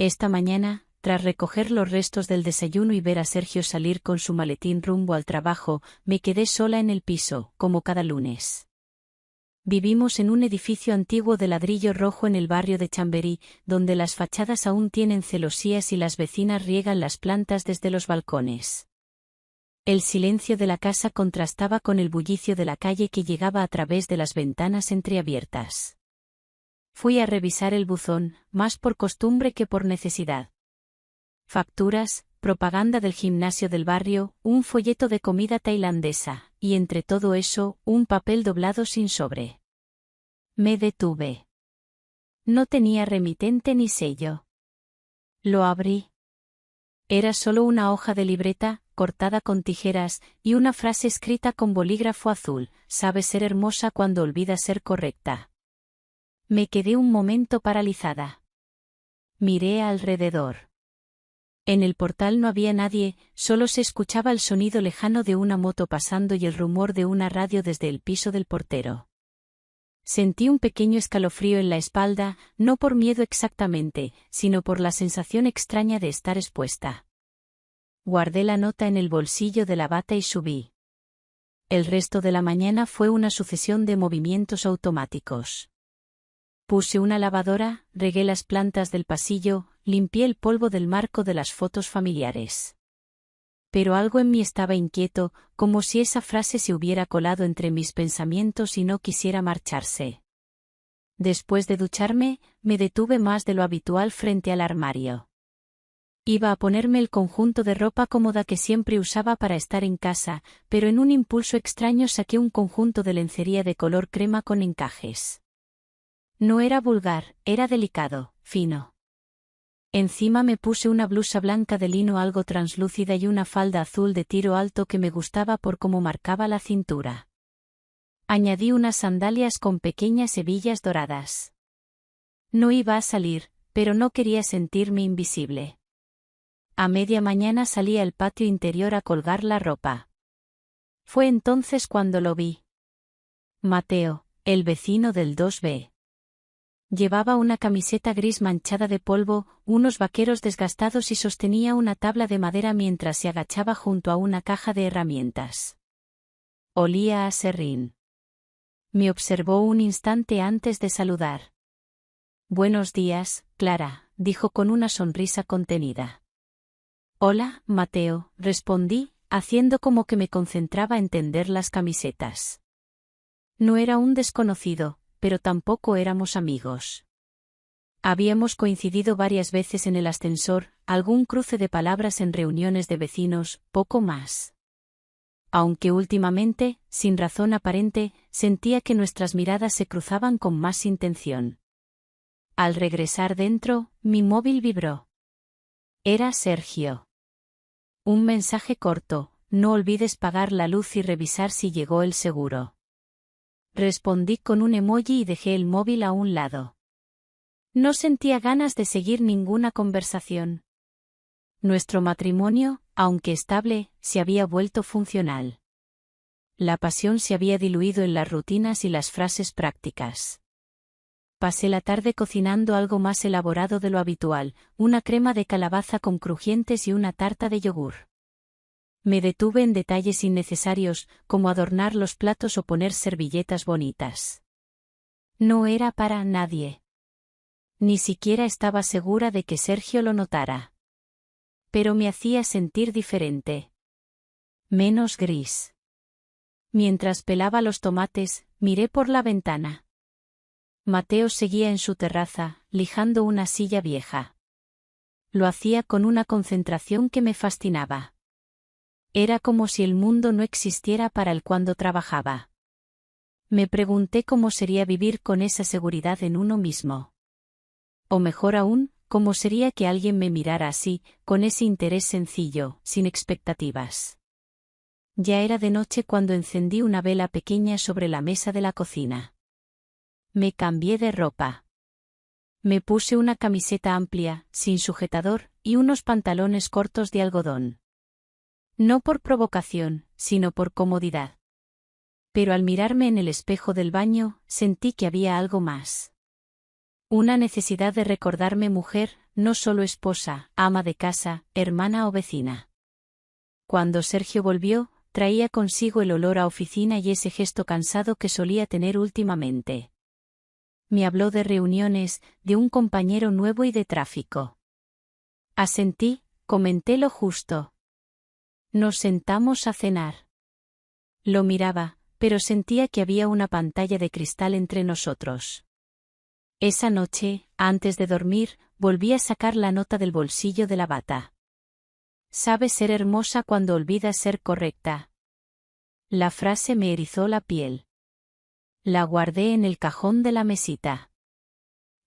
Esta mañana, tras recoger los restos del desayuno y ver a Sergio salir con su maletín rumbo al trabajo, me quedé sola en el piso, como cada lunes. Vivimos en un edificio antiguo de ladrillo rojo en el barrio de Chamberí, donde las fachadas aún tienen celosías y las vecinas riegan las plantas desde los balcones. El silencio de la casa contrastaba con el bullicio de la calle que llegaba a través de las ventanas entreabiertas. Fui a revisar el buzón, más por costumbre que por necesidad. Facturas, propaganda del gimnasio del barrio, un folleto de comida tailandesa, y entre todo eso, un papel doblado sin sobre. Me detuve. No tenía remitente ni sello. Lo abrí. Era solo una hoja de libreta, cortada con tijeras, y una frase escrita con bolígrafo azul: sabes ser hermosa cuando olvidas ser correcta. Me quedé un momento paralizada. Miré alrededor. En el portal no había nadie, solo se escuchaba el sonido lejano de una moto pasando y el rumor de una radio desde el piso del portero. Sentí un pequeño escalofrío en la espalda, no por miedo exactamente, sino por la sensación extraña de estar expuesta. Guardé la nota en el bolsillo de la bata y subí. El resto de la mañana fue una sucesión de movimientos automáticos. Puse una lavadora, regué las plantas del pasillo, limpié el polvo del marco de las fotos familiares. Pero algo en mí estaba inquieto, como si esa frase se hubiera colado entre mis pensamientos y no quisiera marcharse. Después de ducharme, me detuve más de lo habitual frente al armario. Iba a ponerme el conjunto de ropa cómoda que siempre usaba para estar en casa, pero en un impulso extraño saqué un conjunto de lencería de color crema con encajes. No era vulgar, era delicado, fino. Encima me puse una blusa blanca de lino algo translúcida y una falda azul de tiro alto que me gustaba por cómo marcaba la cintura. Añadí unas sandalias con pequeñas hebillas doradas. No iba a salir, pero no quería sentirme invisible. A media mañana salí al patio interior a colgar la ropa. Fue entonces cuando lo vi. Mateo, el vecino del 2B. Llevaba una camiseta gris manchada de polvo, unos vaqueros desgastados y sostenía una tabla de madera mientras se agachaba junto a una caja de herramientas. Olía a serrín. Me observó un instante antes de saludar. Buenos días, Clara, dijo con una sonrisa contenida. Hola, Mateo, respondí, haciendo como que me concentraba en tender las camisetas. No era un desconocido, pero tampoco éramos amigos. Habíamos coincidido varias veces en el ascensor, algún cruce de palabras en reuniones de vecinos, poco más. Aunque últimamente, sin razón aparente, sentía que nuestras miradas se cruzaban con más intención. Al regresar dentro, mi móvil vibró. Era Sergio. Un mensaje corto: no olvides pagar la luz y revisar si llegó el seguro. Respondí con un emoji y dejé el móvil a un lado. No sentía ganas de seguir ninguna conversación. Nuestro matrimonio, aunque estable, se había vuelto funcional. La pasión se había diluido en las rutinas y las frases prácticas. Pasé la tarde cocinando algo más elaborado de lo habitual, una crema de calabaza con crujientes y una tarta de yogur. Me detuve en detalles innecesarios, como adornar los platos o poner servilletas bonitas. No era para nadie. Ni siquiera estaba segura de que Sergio lo notara. Pero me hacía sentir diferente. Menos gris. Mientras pelaba los tomates, miré por la ventana. Mateo seguía en su terraza, lijando una silla vieja. Lo hacía con una concentración que me fascinaba. Era como si el mundo no existiera para él cuando trabajaba. Me pregunté cómo sería vivir con esa seguridad en uno mismo. O mejor aún, cómo sería que alguien me mirara así, con ese interés sencillo, sin expectativas. Ya era de noche cuando encendí una vela pequeña sobre la mesa de la cocina. Me cambié de ropa. Me puse una camiseta amplia, sin sujetador, y unos pantalones cortos de algodón. No por provocación, sino por comodidad. Pero al mirarme en el espejo del baño, sentí que había algo más. Una necesidad de recordarme mujer, no solo esposa, ama de casa, hermana o vecina. Cuando Sergio volvió, traía consigo el olor a oficina y ese gesto cansado que solía tener últimamente. Me habló de reuniones, de un compañero nuevo y de tráfico. Asentí, comenté lo justo. Nos sentamos a cenar. Lo miraba, pero sentía que había una pantalla de cristal entre nosotros. Esa noche, antes de dormir, volví a sacar la nota del bolsillo de la bata. Sabes ser hermosa cuando olvidas ser correcta. La frase me erizó la piel. La guardé en el cajón de la mesita.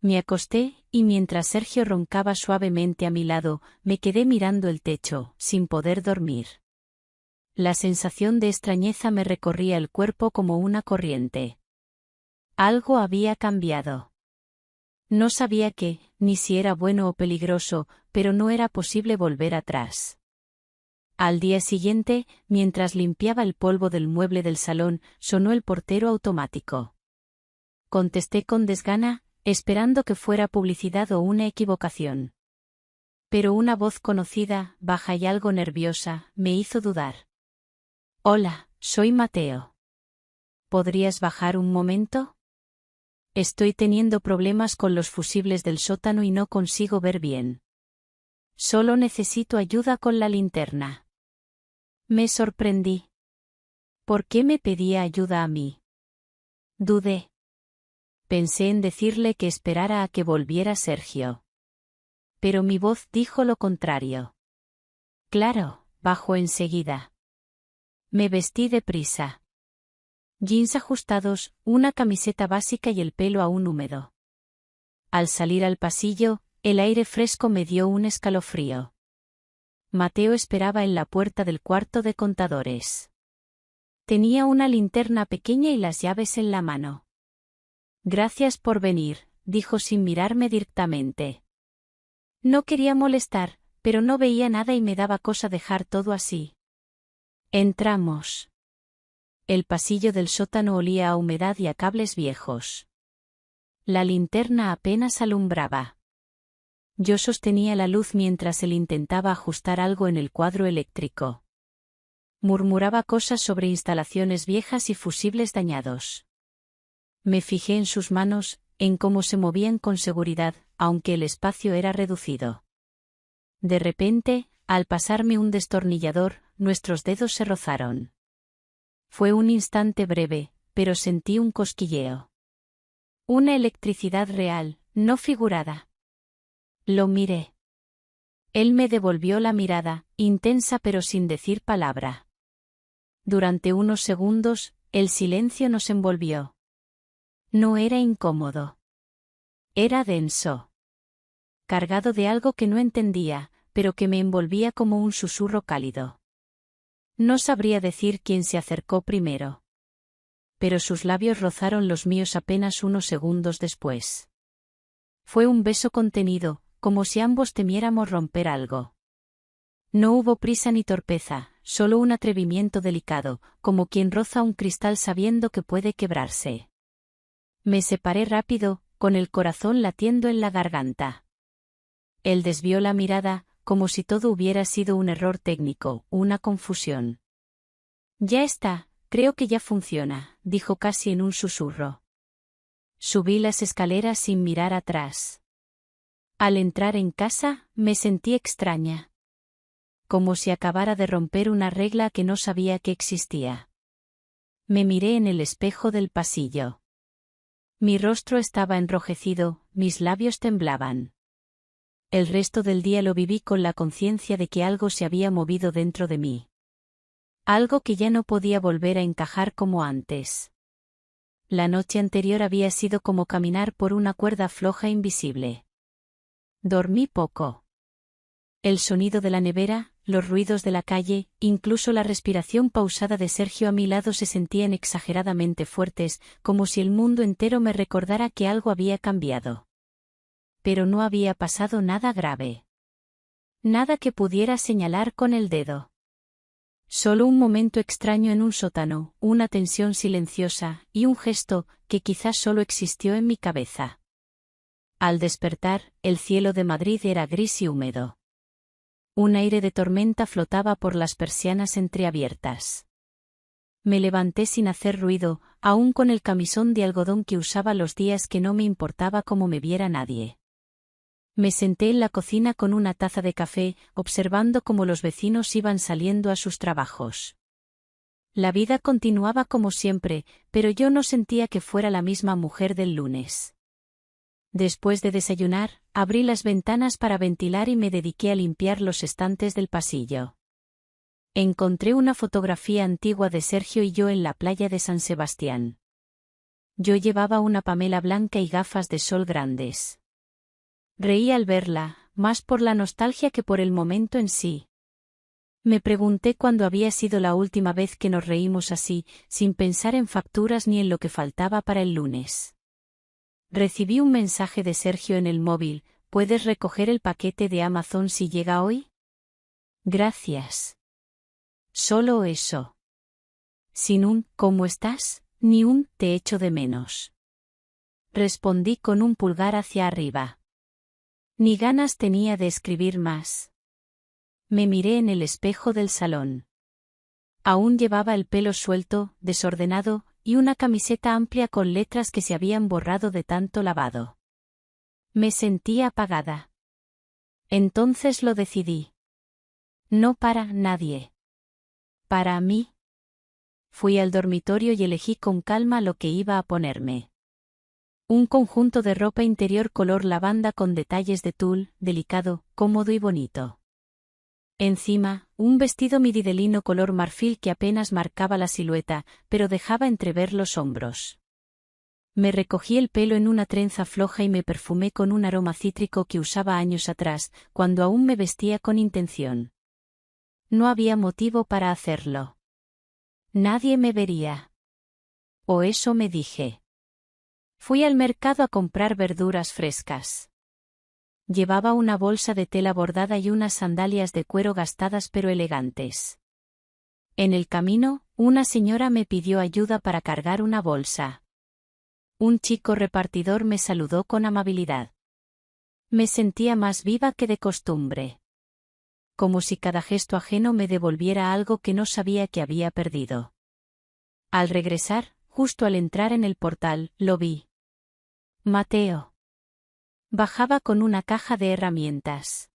Me acosté, y mientras Sergio roncaba suavemente a mi lado, me quedé mirando el techo, sin poder dormir. La sensación de extrañeza me recorría el cuerpo como una corriente. Algo había cambiado. No sabía qué, ni si era bueno o peligroso, pero no era posible volver atrás. Al día siguiente, mientras limpiaba el polvo del mueble del salón, sonó el portero automático. Contesté con desgana, esperando que fuera publicidad o una equivocación. Pero una voz conocida, baja y algo nerviosa, me hizo dudar. Hola, soy Mateo. ¿Podrías bajar un momento? Estoy teniendo problemas con los fusibles del sótano y no consigo ver bien. Solo necesito ayuda con la linterna. Me sorprendí. ¿Por qué me pedía ayuda a mí? Dudé. Pensé en decirle que esperara a que volviera Sergio. Pero mi voz dijo lo contrario. Claro, bajo enseguida. Me vestí deprisa. Jeans ajustados, una camiseta básica y el pelo aún húmedo. Al salir al pasillo, el aire fresco me dio un escalofrío. Mateo esperaba en la puerta del cuarto de contadores. Tenía una linterna pequeña y las llaves en la mano. Gracias por venir, dijo sin mirarme directamente. No quería molestar, pero no veía nada y me daba cosa dejar todo así. Entramos. El pasillo del sótano olía a humedad y a cables viejos. La linterna apenas alumbraba. Yo sostenía la luz mientras él intentaba ajustar algo en el cuadro eléctrico. Murmuraba cosas sobre instalaciones viejas y fusibles dañados. Me fijé en sus manos, en cómo se movían con seguridad, aunque el espacio era reducido. De repente, al pasarme un destornillador, nuestros dedos se rozaron. Fue un instante breve, pero sentí un cosquilleo. Una electricidad real, no figurada. Lo miré. Él me devolvió la mirada, intensa pero sin decir palabra. Durante unos segundos, el silencio nos envolvió. No era incómodo. Era denso. Cargado de algo que no entendía, pero que me envolvía como un susurro cálido. No sabría decir quién se acercó primero. Pero sus labios rozaron los míos apenas unos segundos después. Fue un beso contenido, como si ambos temiéramos romper algo. No hubo prisa ni torpeza, solo un atrevimiento delicado, como quien roza un cristal sabiendo que puede quebrarse. Me separé rápido, con el corazón latiendo en la garganta. Él desvió la mirada, como si todo hubiera sido un error técnico, una confusión. Ya está, creo que ya funciona, dijo casi en un susurro. Subí las escaleras sin mirar atrás. Al entrar en casa, me sentí extraña. Como si acabara de romper una regla que no sabía que existía. Me miré en el espejo del pasillo. Mi rostro estaba enrojecido, mis labios temblaban. El resto del día lo viví con la conciencia de que algo se había movido dentro de mí. Algo que ya no podía volver a encajar como antes. La noche anterior había sido como caminar por una cuerda floja e invisible. Dormí poco. El sonido de la nevera, los ruidos de la calle, incluso la respiración pausada de Sergio a mi lado se sentían exageradamente fuertes, como si el mundo entero me recordara que algo había cambiado. Pero no había pasado nada grave. Nada que pudiera señalar con el dedo. Solo un momento extraño en un sótano, una tensión silenciosa, y un gesto, que quizás solo existió en mi cabeza. Al despertar, el cielo de Madrid era gris y húmedo. Un aire de tormenta flotaba por las persianas entreabiertas. Me levanté sin hacer ruido, aún con el camisón de algodón que usaba los días que no me importaba cómo me viera nadie. Me senté en la cocina con una taza de café, observando cómo los vecinos iban saliendo a sus trabajos. La vida continuaba como siempre, pero yo no sentía que fuera la misma mujer del lunes. Después de desayunar, abrí las ventanas para ventilar y me dediqué a limpiar los estantes del pasillo. Encontré una fotografía antigua de Sergio y yo en la playa de San Sebastián. Yo llevaba una pamela blanca y gafas de sol grandes. Reí al verla, más por la nostalgia que por el momento en sí. Me pregunté cuándo había sido la última vez que nos reímos así, sin pensar en facturas ni en lo que faltaba para el lunes. Recibí un mensaje de Sergio en el móvil: ¿puedes recoger el paquete de Amazon si llega hoy? Gracias. Solo eso. Sin un ¿cómo estás? Ni un te echo de menos. Respondí con un pulgar hacia arriba. Ni ganas tenía de escribir más. Me miré en el espejo del salón. Aún llevaba el pelo suelto, desordenado, y una camiseta amplia con letras que se habían borrado de tanto lavado. Me sentía apagada. Entonces lo decidí. No para nadie. Para mí. Fui al dormitorio y elegí con calma lo que iba a ponerme. Un conjunto de ropa interior color lavanda con detalles de tul, delicado, cómodo y bonito. Encima, un vestido midi de lino color marfil que apenas marcaba la silueta, pero dejaba entrever los hombros. Me recogí el pelo en una trenza floja y me perfumé con un aroma cítrico que usaba años atrás, cuando aún me vestía con intención. No había motivo para hacerlo. Nadie me vería. O eso me dije. Fui al mercado a comprar verduras frescas. Llevaba una bolsa de tela bordada y unas sandalias de cuero gastadas pero elegantes. En el camino, una señora me pidió ayuda para cargar una bolsa. Un chico repartidor me saludó con amabilidad. Me sentía más viva que de costumbre. Como si cada gesto ajeno me devolviera algo que no sabía que había perdido. Al regresar, justo al entrar en el portal, lo vi. Mateo. Bajaba con una caja de herramientas.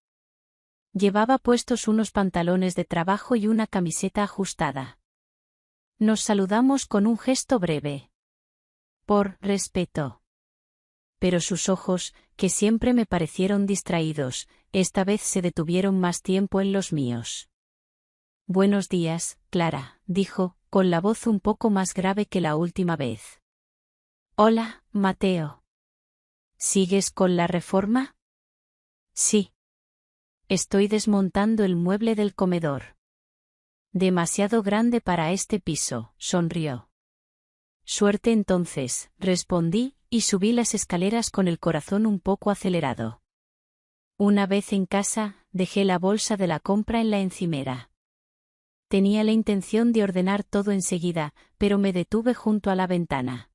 Llevaba puestos unos pantalones de trabajo y una camiseta ajustada. Nos saludamos con un gesto breve. Por respeto. Pero sus ojos, que siempre me parecieron distraídos, esta vez se detuvieron más tiempo en los míos. Buenos días, Clara, dijo, con la voz un poco más grave que la última vez. Hola, Mateo. ¿Sigues con la reforma? Sí. Estoy desmontando el mueble del comedor. Demasiado grande para este piso, sonrió. Suerte entonces, respondí, y subí las escaleras con el corazón un poco acelerado. Una vez en casa, dejé la bolsa de la compra en la encimera. Tenía la intención de ordenar todo enseguida, pero me detuve junto a la ventana.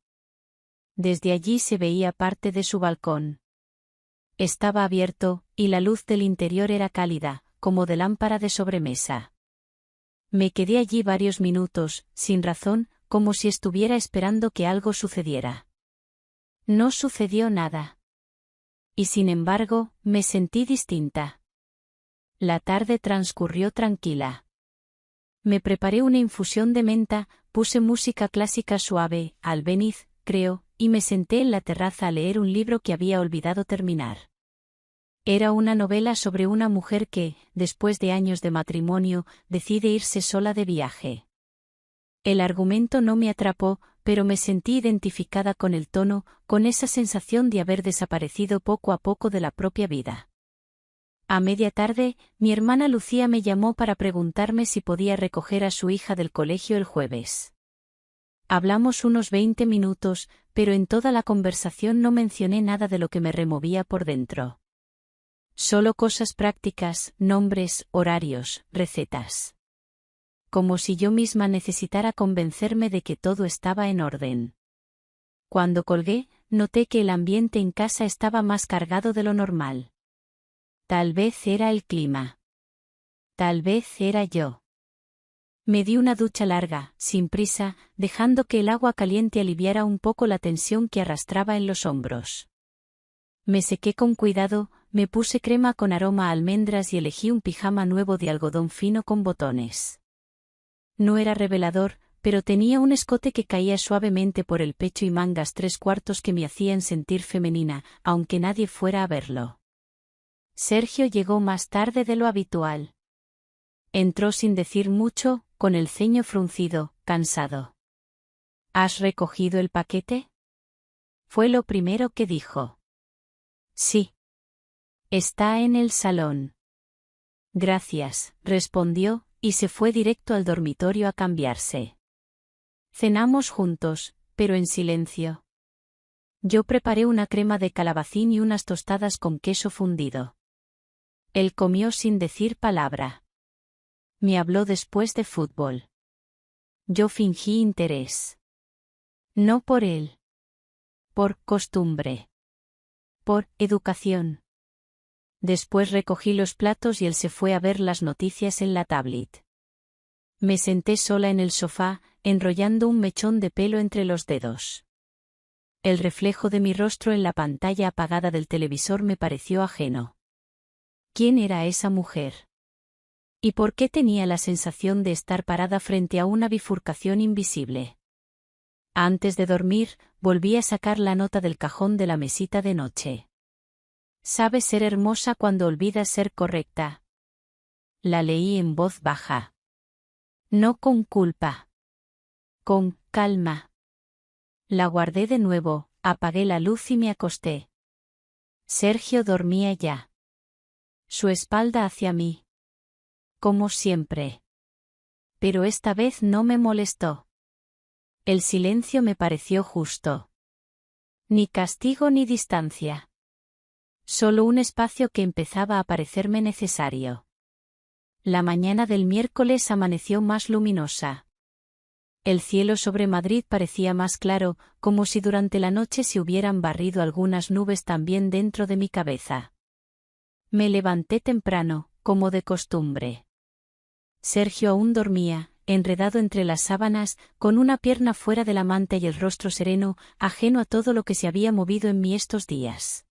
Desde allí se veía parte de su balcón. Estaba abierto, y la luz del interior era cálida, como de lámpara de sobremesa. Me quedé allí varios minutos, sin razón, como si estuviera esperando que algo sucediera. No sucedió nada. Y sin embargo, me sentí distinta. La tarde transcurrió tranquila. Me preparé una infusión de menta, puse música clásica suave, Albéniz, creo, y me senté en la terraza a leer un libro que había olvidado terminar. Era una novela sobre una mujer que, después de años de matrimonio, decide irse sola de viaje. El argumento no me atrapó, pero me sentí identificada con el tono, con esa sensación de haber desaparecido poco a poco de la propia vida. A media tarde, mi hermana Lucía me llamó para preguntarme si podía recoger a su hija del colegio el jueves. Hablamos unos 20 minutos, pero en toda la conversación no mencioné nada de lo que me removía por dentro. Solo cosas prácticas, nombres, horarios, recetas. Como si yo misma necesitara convencerme de que todo estaba en orden. Cuando colgué, noté que el ambiente en casa estaba más cargado de lo normal. Tal vez era el clima. Tal vez era yo. Me di una ducha larga, sin prisa, dejando que el agua caliente aliviara un poco la tensión que arrastraba en los hombros. Me sequé con cuidado, me puse crema con aroma a almendras y elegí un pijama nuevo de algodón fino con botones. No era revelador, pero tenía un escote que caía suavemente por el pecho y mangas 3/4 que me hacían sentir femenina, aunque nadie fuera a verlo. Sergio llegó más tarde de lo habitual. Entró sin decir mucho, con el ceño fruncido, cansado. ¿Has recogido el paquete? Fue lo primero que dijo. Sí. Está en el salón. Gracias, respondió, y se fue directo al dormitorio a cambiarse. Cenamos juntos, pero en silencio. Yo preparé una crema de calabacín y unas tostadas con queso fundido. Él comió sin decir palabra. Me habló después de fútbol. Yo fingí interés. No por él. Por costumbre. Por educación. Después recogí los platos y él se fue a ver las noticias en la tablet. Me senté sola en el sofá, enrollando un mechón de pelo entre los dedos. El reflejo de mi rostro en la pantalla apagada del televisor me pareció ajeno. ¿Quién era esa mujer? ¿Y por qué tenía la sensación de estar parada frente a una bifurcación invisible? Antes de dormir, volví a sacar la nota del cajón de la mesita de noche. Sabes ser hermosa cuando olvidas ser correcta. La leí en voz baja. No con culpa. Con calma. La guardé de nuevo, apagué la luz y me acosté. Sergio dormía ya. Su espalda hacia mí. Como siempre. Pero esta vez no me molestó. El silencio me pareció justo. Ni castigo ni distancia. Solo un espacio que empezaba a parecerme necesario. La mañana del miércoles amaneció más luminosa. El cielo sobre Madrid parecía más claro, como si durante la noche se hubieran barrido algunas nubes también dentro de mi cabeza. Me levanté temprano, como de costumbre. Sergio aún dormía, enredado entre las sábanas, con una pierna fuera de la manta y el rostro sereno, ajeno a todo lo que se había movido en mí estos días.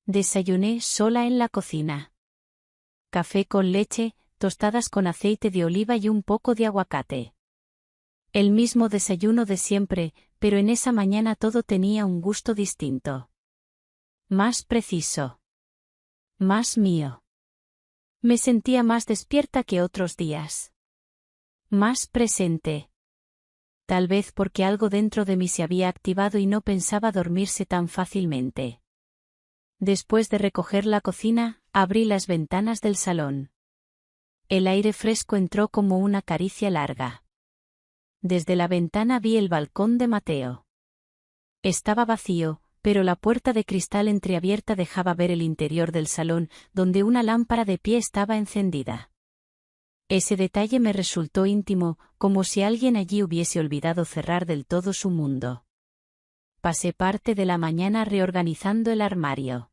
Desayuné sola en la cocina. Café con leche, tostadas con aceite de oliva y un poco de aguacate. El mismo desayuno de siempre, pero en esa mañana todo tenía un gusto distinto. Más preciso. Más mío. Me sentía más despierta que otros días. Más presente. Tal vez porque algo dentro de mí se había activado y no pensaba dormirse tan fácilmente. Después de recoger la cocina, abrí las ventanas del salón. El aire fresco entró como una caricia larga. Desde la ventana vi el balcón de Mateo. Estaba vacío, pero la puerta de cristal entreabierta dejaba ver el interior del salón, donde una lámpara de pie estaba encendida. Ese detalle me resultó íntimo, como si alguien allí hubiese olvidado cerrar del todo su mundo. Pasé parte de la mañana reorganizando el armario.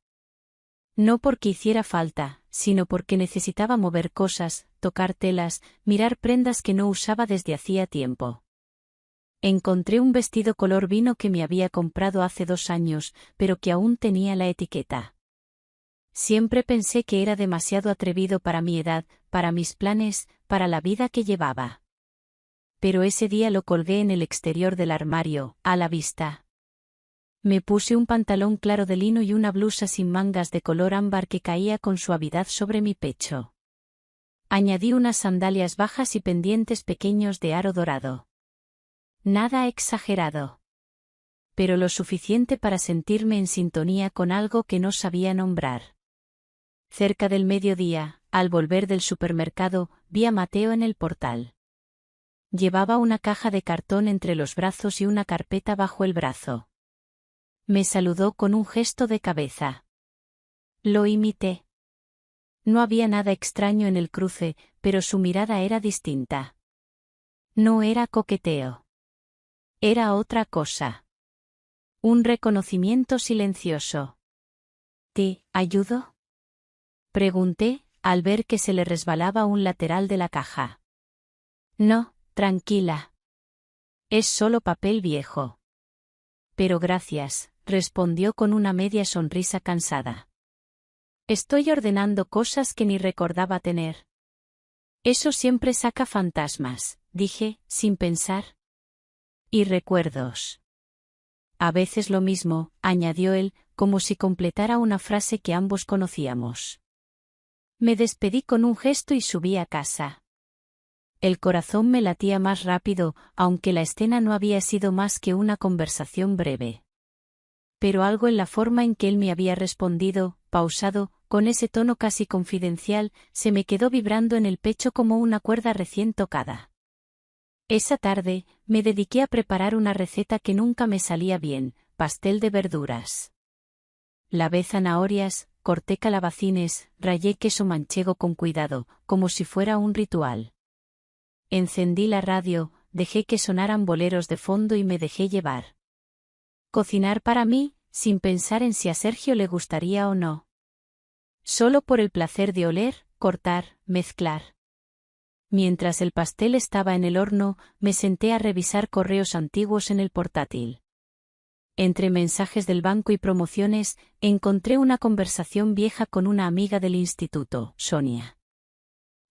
No porque hiciera falta, sino porque necesitaba mover cosas, tocar telas, mirar prendas que no usaba desde hacía tiempo. Encontré un vestido color vino que me había comprado hace 2 años, pero que aún tenía la etiqueta. Siempre pensé que era demasiado atrevido para mi edad, para mis planes, para la vida que llevaba. Pero ese día lo colgué en el exterior del armario, a la vista. Me puse un pantalón claro de lino y una blusa sin mangas de color ámbar que caía con suavidad sobre mi pecho. Añadí unas sandalias bajas y pendientes pequeños de aro dorado. Nada exagerado. Pero lo suficiente para sentirme en sintonía con algo que no sabía nombrar. Cerca del mediodía, al volver del supermercado, vi a Mateo en el portal. Llevaba una caja de cartón entre los brazos y una carpeta bajo el brazo. Me saludó con un gesto de cabeza. Lo imité. No había nada extraño en el cruce, pero su mirada era distinta. No era coqueteo. Era otra cosa. Un reconocimiento silencioso. ¿Te ayudo? Pregunté, al ver que se le resbalaba un lateral de la caja. No, tranquila. Es solo papel viejo. Pero gracias, respondió con una media sonrisa cansada. Estoy ordenando cosas que ni recordaba tener. Eso siempre saca fantasmas, dije, sin pensar. Y recuerdos. A veces lo mismo, añadió él, como si completara una frase que ambos conocíamos. Me despedí con un gesto y subí a casa. El corazón me latía más rápido, aunque la escena no había sido más que una conversación breve. Pero algo en la forma en que él me había respondido, pausado, con ese tono casi confidencial, se me quedó vibrando en el pecho como una cuerda recién tocada. Esa tarde, me dediqué a preparar una receta que nunca me salía bien, pastel de verduras. Lavé zanahorias, corté calabacines, rallé queso manchego con cuidado, como si fuera un ritual. Encendí la radio, dejé que sonaran boleros de fondo y me dejé llevar. Cocinar para mí, sin pensar en si a Sergio le gustaría o no. Solo por el placer de oler, cortar, mezclar. Mientras el pastel estaba en el horno, me senté a revisar correos antiguos en el portátil. Entre mensajes del banco y promociones, encontré una conversación vieja con una amiga del instituto, Sonia.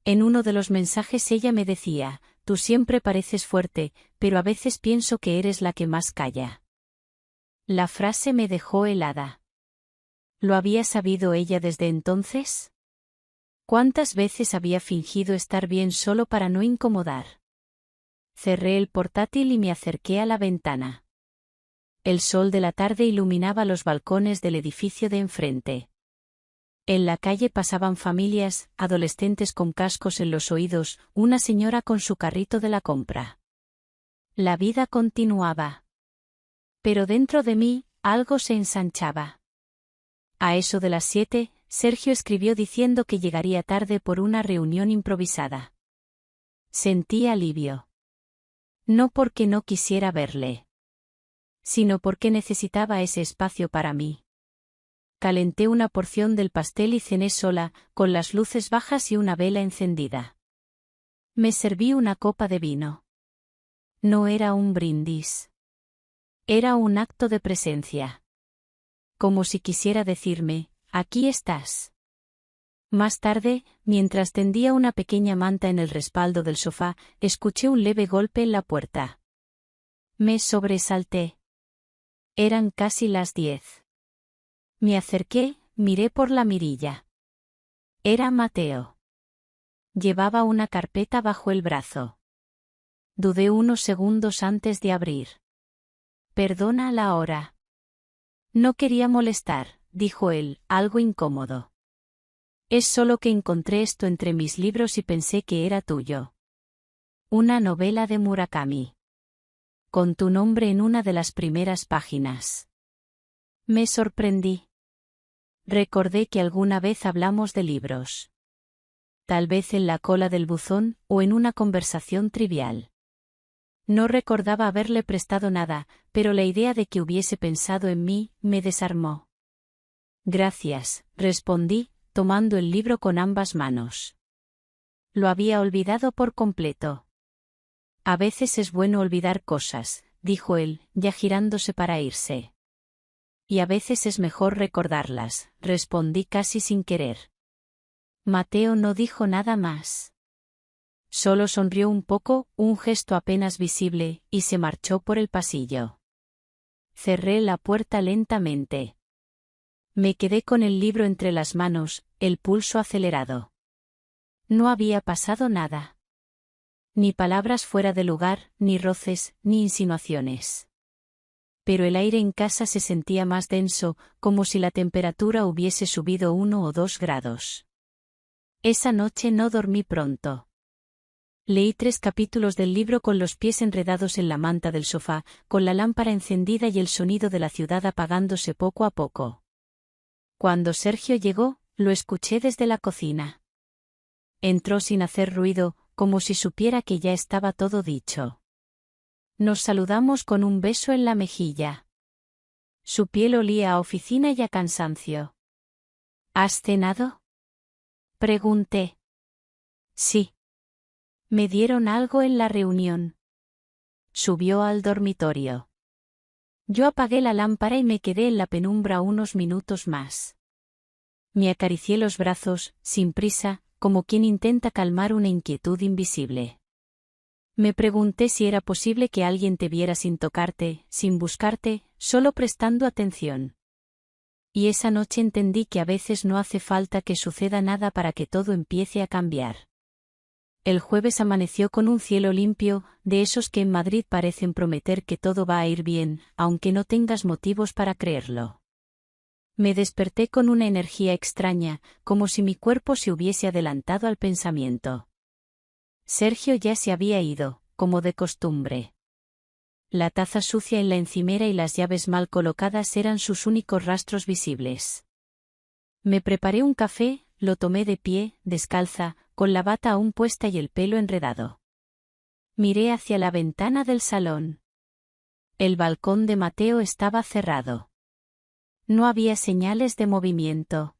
En uno de los mensajes ella me decía, tú siempre pareces fuerte, pero a veces pienso que eres la que más calla. La frase me dejó helada. ¿Lo había sabido ella desde entonces? ¿Cuántas veces había fingido estar bien solo para no incomodar? Cerré el portátil y me acerqué a la ventana. El sol de la tarde iluminaba los balcones del edificio de enfrente. En la calle pasaban familias, adolescentes con cascos en los oídos, una señora con su carrito de la compra. La vida continuaba. Pero dentro de mí, algo se ensanchaba. A eso de las 7, Sergio escribió diciendo que llegaría tarde por una reunión improvisada. Sentí alivio. No porque no quisiera verle, sino porque necesitaba ese espacio para mí. Calenté una porción del pastel y cené sola, con las luces bajas y una vela encendida. Me serví una copa de vino. No era un brindis. Era un acto de presencia. Como si quisiera decirme, aquí estás. Más tarde, mientras tendía una pequeña manta en el respaldo del sofá, escuché un leve golpe en la puerta. Me sobresalté. Eran casi las 10. Me acerqué, miré por la mirilla. Era Mateo. Llevaba una carpeta bajo el brazo. Dudé unos segundos antes de abrir. Perdona la hora. No quería molestar, dijo él, algo incómodo. Es solo que encontré esto entre mis libros y pensé que era tuyo. Una novela de Murakami. Con tu nombre en una de las primeras páginas. Me sorprendí. Recordé que alguna vez hablamos de libros. Tal vez en la cola del buzón o en una conversación trivial. No recordaba haberle prestado nada, pero la idea de que hubiese pensado en mí me desarmó. Gracias, respondí, tomando el libro con ambas manos. Lo había olvidado por completo. A veces es bueno olvidar cosas, dijo él, ya girándose para irse. Y a veces es mejor recordarlas, respondí casi sin querer. Mateo no dijo nada más. Solo sonrió un poco, un gesto apenas visible, y se marchó por el pasillo. Cerré la puerta lentamente. Me quedé con el libro entre las manos, el pulso acelerado. No había pasado nada. Ni palabras fuera de lugar, ni roces, ni insinuaciones. Pero el aire en casa se sentía más denso, como si la temperatura hubiese subido 1 o 2 grados. Esa noche no dormí pronto. Leí 3 capítulos del libro con los pies enredados en la manta del sofá, con la lámpara encendida y el sonido de la ciudad apagándose poco a poco. Cuando Sergio llegó, lo escuché desde la cocina. Entró sin hacer ruido, como si supiera que ya estaba todo dicho. Nos saludamos con un beso en la mejilla. Su piel olía a oficina y a cansancio. ¿Has cenado? Pregunté. Sí. Me dieron algo en la reunión. Subió al dormitorio. Yo apagué la lámpara y me quedé en la penumbra unos minutos más. Me acaricié los brazos, sin prisa, como quien intenta calmar una inquietud invisible. Me pregunté si era posible que alguien te viera sin tocarte, sin buscarte, solo prestando atención. Y esa noche entendí que a veces no hace falta que suceda nada para que todo empiece a cambiar. El jueves amaneció con un cielo limpio, de esos que en Madrid parecen prometer que todo va a ir bien, aunque no tengas motivos para creerlo. Me desperté con una energía extraña, como si mi cuerpo se hubiese adelantado al pensamiento. Sergio ya se había ido, como de costumbre. La taza sucia en la encimera y las llaves mal colocadas eran sus únicos rastros visibles. Me preparé un café, lo tomé de pie, descalza, con la bata aún puesta y el pelo enredado. Miré hacia la ventana del salón. El balcón de Mateo estaba cerrado. No había señales de movimiento.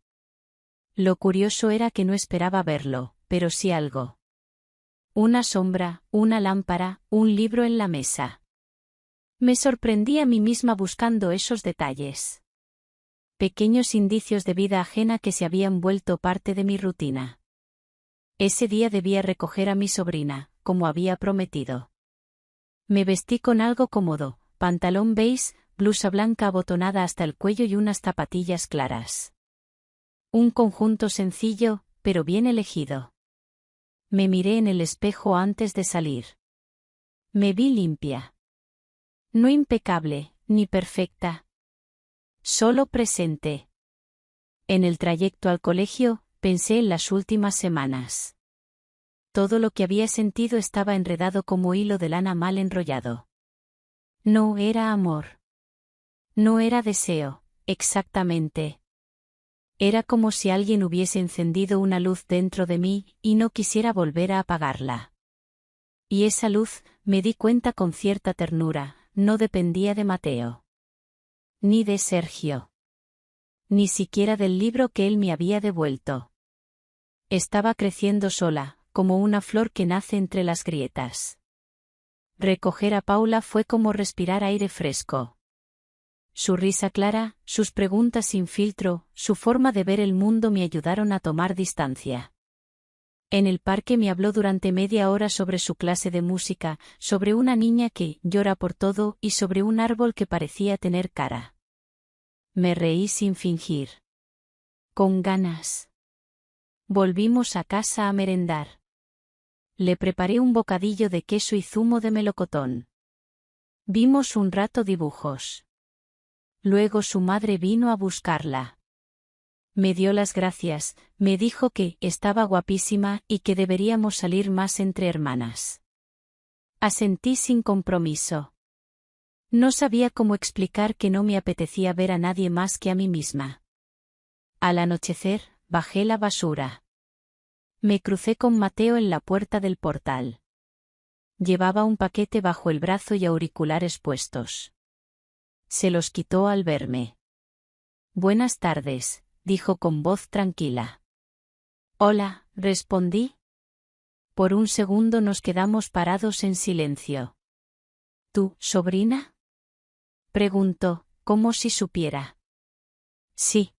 Lo curioso era que no esperaba verlo, pero sí algo. Una sombra, una lámpara, un libro en la mesa. Me sorprendí a mí misma buscando esos detalles. Pequeños indicios de vida ajena que se habían vuelto parte de mi rutina. Ese día debía recoger a mi sobrina, como había prometido. Me vestí con algo cómodo, pantalón beige, blusa blanca abotonada hasta el cuello y unas zapatillas claras. Un conjunto sencillo, pero bien elegido. Me miré en el espejo antes de salir. Me vi limpia. No impecable, ni perfecta. Solo presente. En el trayecto al colegio, pensé en las últimas semanas. Todo lo que había sentido estaba enredado como hilo de lana mal enrollado. No era amor. No era deseo, exactamente. Era como si alguien hubiese encendido una luz dentro de mí y no quisiera volver a apagarla. Y esa luz, me di cuenta con cierta ternura, no dependía de Mateo. Ni de Sergio. Ni siquiera del libro que él me había devuelto. Estaba creciendo sola, como una flor que nace entre las grietas. Recoger a Paula fue como respirar aire fresco. Su risa clara, sus preguntas sin filtro, su forma de ver el mundo me ayudaron a tomar distancia. En el parque me habló durante media hora sobre su clase de música, sobre una niña que llora por todo y sobre un árbol que parecía tener cara. Me reí sin fingir. Con ganas. Volvimos a casa a merendar. Le preparé un bocadillo de queso y zumo de melocotón. Vimos un rato dibujos. Luego su madre vino a buscarla. Me dio las gracias, me dijo que estaba guapísima y que deberíamos salir más entre hermanas. Asentí sin compromiso. No sabía cómo explicar que no me apetecía ver a nadie más que a mí misma. Al anochecer, bajé la basura. Me crucé con Mateo en la puerta del portal. Llevaba un paquete bajo el brazo y auriculares puestos. Se los quitó al verme. Buenas tardes, dijo con voz tranquila. Hola, respondí. Por un segundo nos quedamos parados en silencio. ¿Tu sobrina? Preguntó, como si supiera. Sí.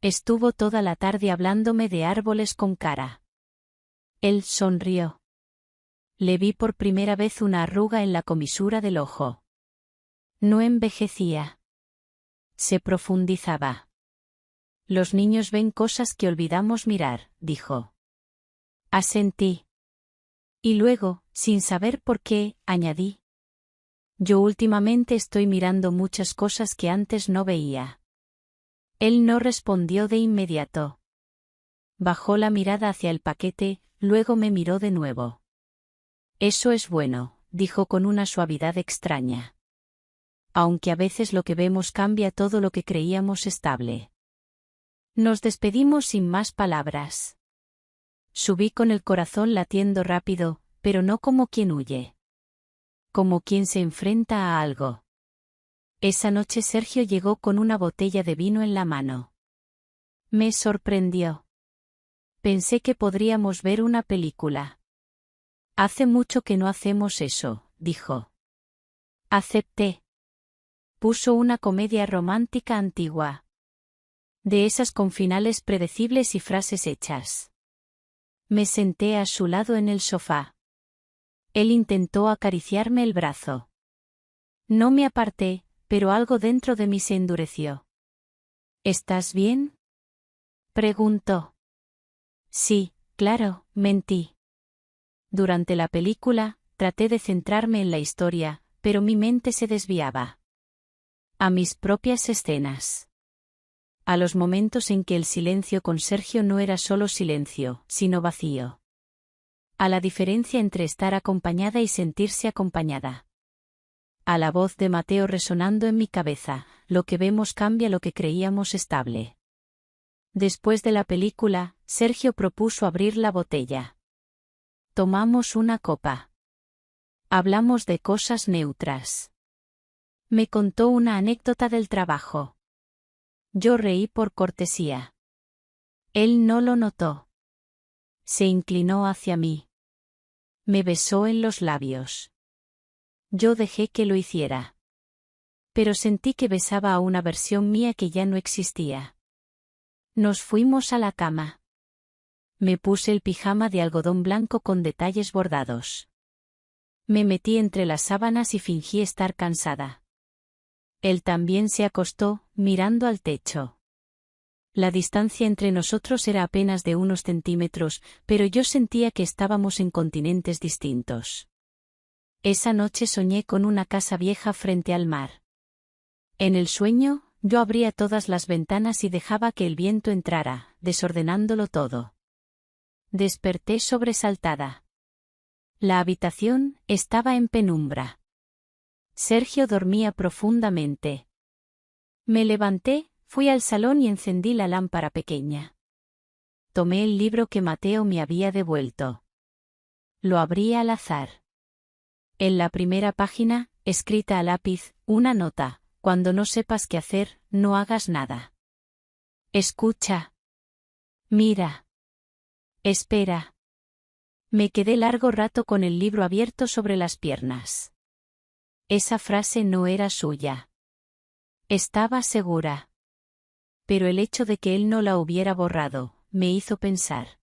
Estuvo toda la tarde hablándome de árboles con cara. Él sonrió. Le vi por primera vez una arruga en la comisura del ojo. No envejecía. Se profundizaba. Los niños ven cosas que olvidamos mirar, dijo. Asentí. Y luego, sin saber por qué, añadí. Yo últimamente estoy mirando muchas cosas que antes no veía. Él no respondió de inmediato. Bajó la mirada hacia el paquete, luego me miró de nuevo. Eso es bueno, dijo con una suavidad extraña. Aunque a veces lo que vemos cambia todo lo que creíamos estable. Nos despedimos sin más palabras. Subí con el corazón latiendo rápido, pero no como quien huye. Como quien se enfrenta a algo. Esa noche Sergio llegó con una botella de vino en la mano. Me sorprendió. Pensé que podríamos ver una película. Hace mucho que no hacemos eso, dijo. Acepté. Puso una comedia romántica antigua. De esas con finales predecibles y frases hechas. Me senté a su lado en el sofá. Él intentó acariciarme el brazo. No me aparté, pero algo dentro de mí se endureció. ¿Estás bien?, preguntó. Sí, claro, mentí. Durante la película, traté de centrarme en la historia, pero mi mente se desviaba. A mis propias escenas. A los momentos en que el silencio con Sergio no era solo silencio, sino vacío. A la diferencia entre estar acompañada y sentirse acompañada. A la voz de Mateo resonando en mi cabeza, lo que vemos cambia lo que creíamos estable. Después de la película, Sergio propuso abrir la botella. Tomamos una copa. Hablamos de cosas neutras. Me contó una anécdota del trabajo. Yo reí por cortesía. Él no lo notó. Se inclinó hacia mí. Me besó en los labios. Yo dejé que lo hiciera. Pero sentí que besaba a una versión mía que ya no existía. Nos fuimos a la cama. Me puse el pijama de algodón blanco con detalles bordados. Me metí entre las sábanas y fingí estar cansada. Él también se acostó, mirando al techo. La distancia entre nosotros era apenas de unos centímetros, pero yo sentía que estábamos en continentes distintos. Esa noche soñé con una casa vieja frente al mar. En el sueño, yo abría todas las ventanas y dejaba que el viento entrara, desordenándolo todo. Desperté sobresaltada. La habitación estaba en penumbra. Sergio dormía profundamente. Me levanté, fui al salón y encendí la lámpara pequeña. Tomé el libro que Mateo me había devuelto. Lo abrí al azar. En la primera página, escrita a lápiz, una nota: cuando no sepas qué hacer, no hagas nada. Escucha. Mira. Espera. Me quedé largo rato con el libro abierto sobre las piernas. Esa frase no era suya. Estaba segura. Pero el hecho de que él no la hubiera borrado, me hizo pensar.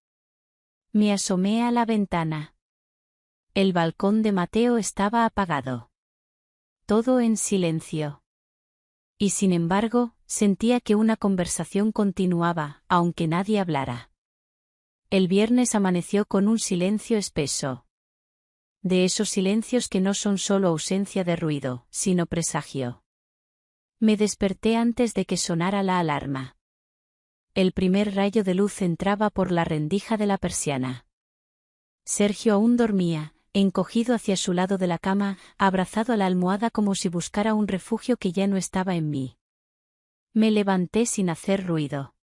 Me asomé a la ventana. El balcón de Mateo estaba apagado. Todo en silencio. Y sin embargo, sentía que una conversación continuaba, aunque nadie hablara. El viernes amaneció con un silencio espeso. De esos silencios que no son solo ausencia de ruido, sino presagio. Me desperté antes de que sonara la alarma. El primer rayo de luz entraba por la rendija de la persiana. Sergio aún dormía, encogido hacia su lado de la cama, abrazado a la almohada como si buscara un refugio que ya no estaba en mí. Me levanté sin hacer ruido.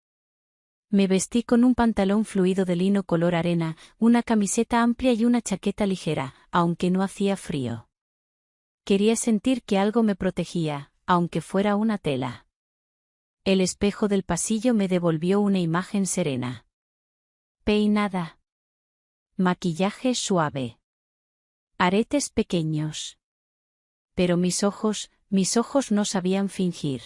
Me vestí con un pantalón fluido de lino color arena, una camiseta amplia y una chaqueta ligera, aunque no hacía frío. Quería sentir que algo me protegía, aunque fuera una tela. El espejo del pasillo me devolvió una imagen serena. Peinada. Maquillaje suave. Aretes pequeños. Pero mis ojos no sabían fingir.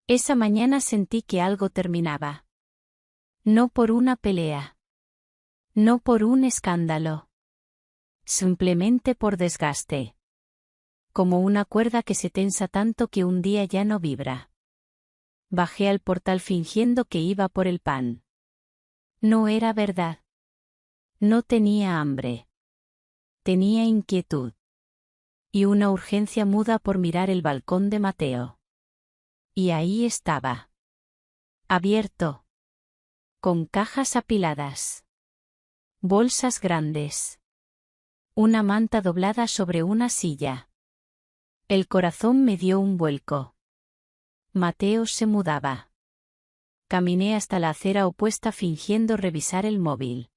Esa mañana sentí que algo terminaba. No por una pelea. No por un escándalo. Simplemente por desgaste. Como una cuerda que se tensa tanto que un día ya no vibra. Bajé al portal fingiendo que iba por el pan. No era verdad. No tenía hambre. Tenía inquietud. Y una urgencia muda por mirar el balcón de Mateo. Y ahí estaba. Abierto. Con cajas apiladas. Bolsas grandes. Una manta doblada sobre una silla. El corazón me dio un vuelco. Mateo se mudaba. Caminé hasta la acera opuesta fingiendo revisar el móvil.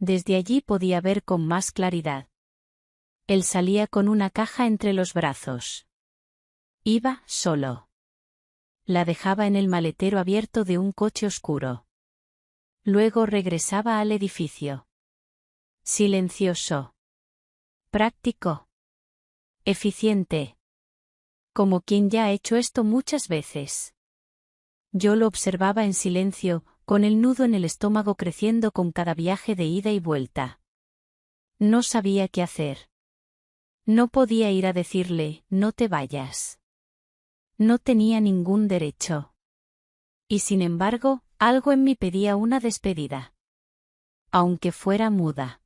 Desde allí podía ver con más claridad. Él salía con una caja entre los brazos. Iba solo. La dejaba en el maletero abierto de un coche oscuro. Luego regresaba al edificio. Silencioso. Práctico. Eficiente. Como quien ya ha hecho esto muchas veces. Yo lo observaba en silencio, con el nudo en el estómago creciendo con cada viaje de ida y vuelta. No sabía qué hacer. No podía ir a decirle, no te vayas. No tenía ningún derecho. Y sin embargo, algo en mí pedía una despedida. Aunque fuera muda.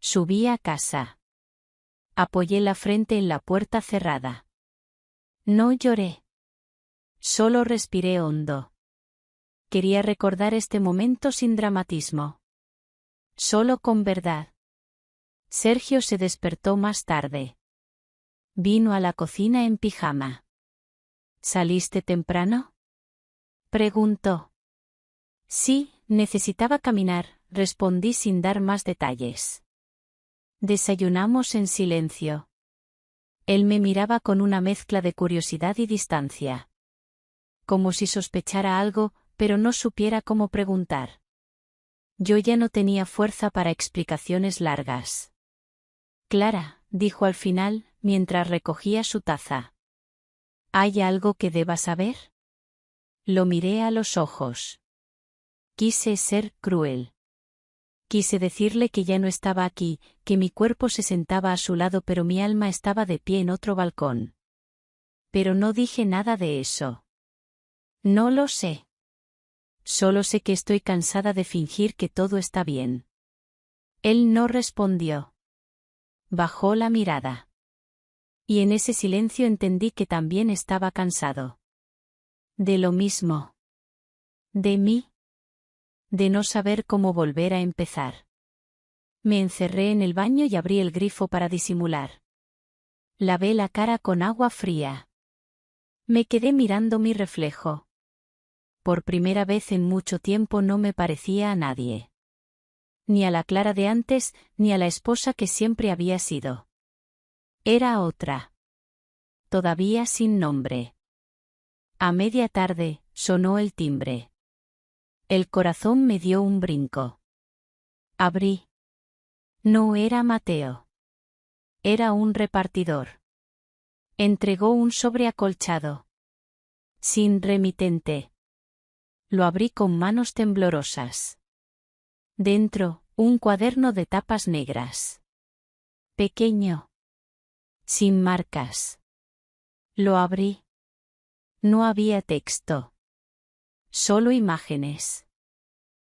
Subí a casa. Apoyé la frente en la puerta cerrada. No lloré. Solo respiré hondo. Quería recordar este momento sin dramatismo. Solo con verdad. Sergio se despertó más tarde. Vino a la cocina en pijama. ¿Saliste temprano?, preguntó. Sí, necesitaba caminar, respondí sin dar más detalles. Desayunamos en silencio. Él me miraba con una mezcla de curiosidad y distancia. Como si sospechara algo, pero no supiera cómo preguntar. Yo ya no tenía fuerza para explicaciones largas. Clara, dijo al final, mientras recogía su taza. ¿Hay algo que deba saber? Lo miré a los ojos. Quise ser cruel. Quise decirle que ya no estaba aquí, que mi cuerpo se sentaba a su lado pero mi alma estaba de pie en otro balcón. Pero no dije nada de eso. No lo sé. Solo sé que estoy cansada de fingir que todo está bien. Él no respondió. Bajó la mirada. Y en ese silencio entendí que también estaba cansado. De lo mismo. De mí. De no saber cómo volver a empezar. Me encerré en el baño y abrí el grifo para disimular. Lavé la cara con agua fría. Me quedé mirando mi reflejo. Por primera vez en mucho tiempo no me parecía a nadie. Ni a la Clara de antes, ni a la esposa que siempre había sido. Era otra. Todavía sin nombre. A media tarde, sonó el timbre. El corazón me dio un brinco. Abrí. No era Mateo. Era un repartidor. Entregó un sobre acolchado. Sin remitente. Lo abrí con manos temblorosas. Dentro, un cuaderno de tapas negras. Pequeño. Sin marcas. Lo abrí. No había texto. Solo imágenes.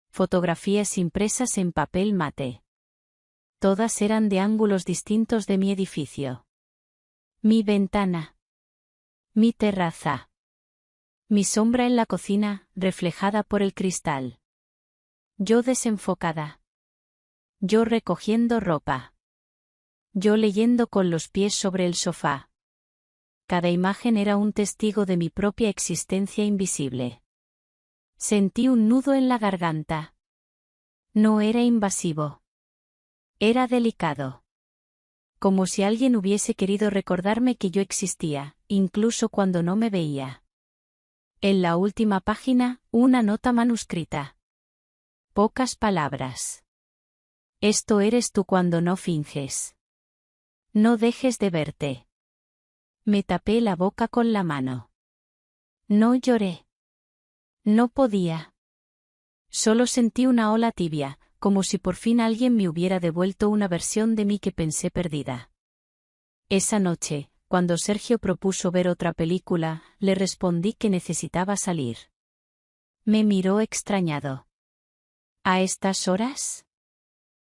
Fotografías impresas en papel mate. Todas eran de ángulos distintos de mi edificio. Mi ventana. Mi terraza. Mi sombra en la cocina, reflejada por el cristal. Yo desenfocada. Yo recogiendo ropa. Yo leyendo con los pies sobre el sofá. Cada imagen era un testigo de mi propia existencia invisible. Sentí un nudo en la garganta. No era invasivo. Era delicado. Como si alguien hubiese querido recordarme que yo existía, incluso cuando no me veía. En la última página, una nota manuscrita. Pocas palabras. Esto eres tú cuando no finges. No dejes de verte. Me tapé la boca con la mano. No lloré. No podía. Solo sentí una ola tibia, como si por fin alguien me hubiera devuelto una versión de mí que pensé perdida. Esa noche, cuando Sergio propuso ver otra película, le respondí que necesitaba salir. Me miró extrañado. ¿A estas horas?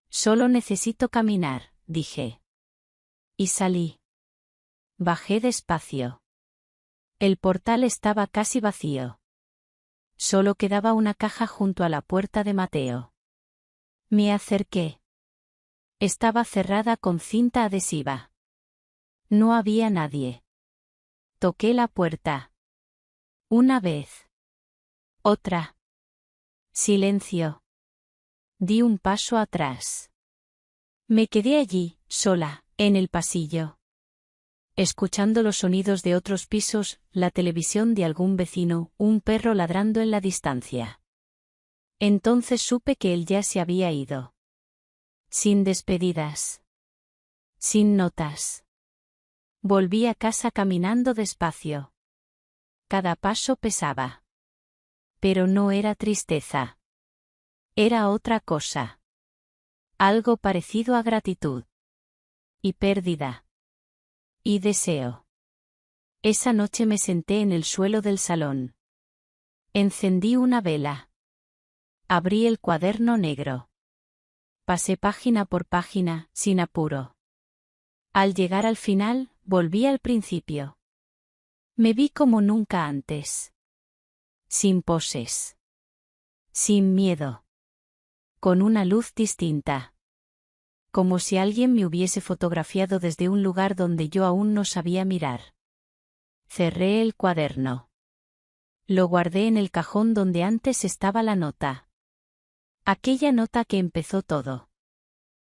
Solo necesito caminar, dije. Y salí. Bajé despacio. El portal estaba casi vacío. Solo quedaba una caja junto a la puerta de Mateo. Me acerqué. Estaba cerrada con cinta adhesiva. No había nadie. Toqué la puerta. Una vez. Otra. Silencio. Di un paso atrás. Me quedé allí, sola, en el pasillo. escuchando los sonidos de otros pisos, la televisión de algún vecino, un perro ladrando en la distancia. Entonces supe que él ya se había ido. Sin despedidas. Sin notas. Volví a casa caminando despacio. Cada paso pesaba. Pero no era tristeza. Era otra cosa. Algo parecido a gratitud. Y pérdida. Y deseo. Esa noche me senté en el suelo del salón. Encendí una vela. Abrí el cuaderno negro. Pasé página por página, sin apuro. Al llegar al final, volví al principio. Me vi como nunca antes. Sin poses. Sin miedo. Con una luz distinta. Como si alguien me hubiese fotografiado desde un lugar donde yo aún no sabía mirar. Cerré el cuaderno. Lo guardé en el cajón donde antes estaba la nota. Aquella nota que empezó todo.